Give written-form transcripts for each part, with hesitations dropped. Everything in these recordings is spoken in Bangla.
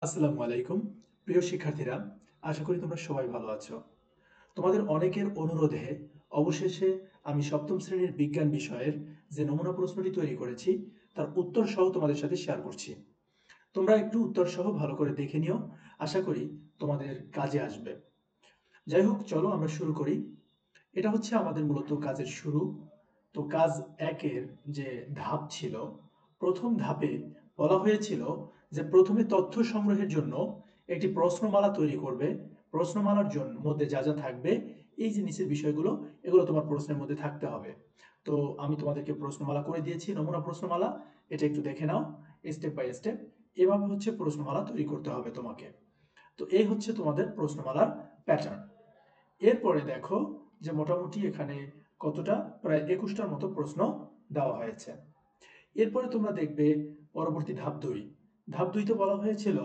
আসসালামু আলাইকুম। প্রিয় শিক্ষার্থীরা, আশা করি তোমরা সবাই ভালো আছো। তোমাদের অনেকের অনুরোধে অবশেষে আমি সপ্তম শ্রেণীর বিজ্ঞান বিষয়ের যে নমুনা প্রশ্নটি তৈরি করেছি তার উত্তর সহ তোমাদের সাথে শেয়ার করছি। তোমরা একটু উত্তর সহ ভালো করে দেখে নিও, আশা করি তোমাদের কাজে আসবে। যাই হোক, চলো আমরা শুরু করি। এটা হচ্ছে আমাদের মূলত কাজের শুরু। তো কাজ একের যে ধাপ ছিল, প্রথম ধাপে বলা হয়েছিল যে প্রথমে তথ্য সংগ্রহের জন্য একটি প্রশ্নমালা তৈরি করবে। প্রশ্নমালার জন্য মধ্যে যা যা থাকবে, এই যে নিচের বিষয়গুলো, এগুলো তোমার প্রশ্নের মধ্যে থাকতে হবে। তো আমি তোমাদেরকে প্রশ্নমালা করে দিয়েছি, নমুনা প্রশ্নমালা। এটা একটু দেখে নাও স্টেপ বাই স্টেপ। এভাবে হচ্ছে প্রশ্নমালা তৈরি করতে হবে তোমাকে। তো এই হচ্ছে তোমাদের প্রশ্নমালার প্যাটার্ন। এরপরে দেখো যে মোটামুটি এখানে কতটা, প্রায় 21টার মতো প্রশ্ন দেওয়া হয়েছে। এরপরে তোমরা দেখবে পরবর্তী ধাপ 2। ধাপ 2তে বলা হয়েছিল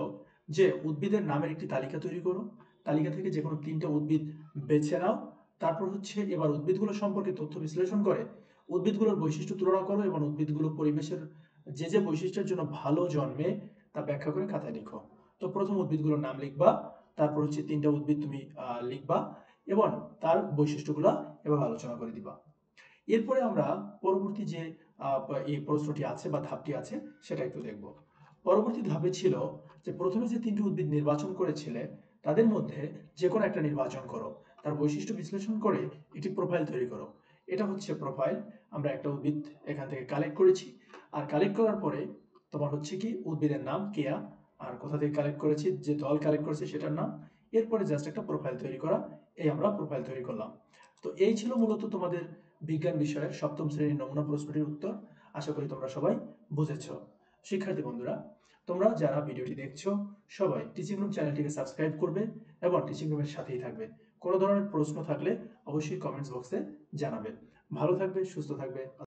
যে উদ্ভিদের নামের একটি তালিকা তৈরি করো। তালিকা থেকে যে কোনো 3টে উদ্ভিদ বেছে নাও। তারপর হচ্ছে এবার উদ্ভিদগুলো সম্পর্কে তথ্য বিশ্লেষণ করে উদ্ভিদগুলোর বৈশিষ্ট্য তুলনা করো এবং উদ্ভিদগুলো পরিবেশের যে যে বৈশিষ্ট্যের জন্য ভালো জন্মে তা ব্যাখ্যা করে খাতায় লিখো। তো প্রথম উদ্ভিদগুলোর নাম লিখবা, তারপর হচ্ছে 3টা উদ্ভিদ তুমি লিখবা এবং তার বৈশিষ্ট্যগুলো এভাবে আলোচনা করে দিবা। এরপরে আমরা পরবর্তী যে এই প্রশ্নটি আছে বা ধাপটি আছে সেটা একটু দেখব। পরবর্তী ধাপে ছিল যে প্রথমে যে 3টি উদ্ভিদ নির্বাচন করেছিলে তাদের মধ্যে যে কোনো একটা নির্বাচন করো, তার বৈশিষ্ট্য বিশ্লেষণ করে একটি প্রোফাইল তৈরি করো। এটা হচ্ছে প্রোফাইল। আমরা একটা উদ্ভিদ এখান থেকে কালেক্ট করেছি, আর কালেক্ট করার পরে তোমার হচ্ছে কি উদ্ভিদের নাম কেয়া, আর কোথা থেকে কালেক্ট করেছি, যে দল কালেক্ট করেছে সেটার নাম। এরপরে জাস্ট একটা প্রোফাইল তৈরি করা, এই আমরা প্রোফাইল তৈরি করলাম। তো এই ছিল মূলত তোমাদের বিজ্ঞান বিষয়ের সপ্তম শ্রেণীর নমুনা প্রশ্নটির উত্তর। আশা করি তোমরা সবাই বুঝেছ। শিক্ষার্থী বন্ধুরা, তোমরা যারা ভিডিওটি দেখছো সবাই টিচিং রুম চ্যানেলটিকে সাবস্ক্রাইব করবে এবং টিচিং রুমের সাথেই থাকবে। কোনো ধরনের প্রশ্ন থাকলে অবশ্যই কমেন্টস বক্সে জানাবে। ভালো থাকবে, সুস্থ থাকবে।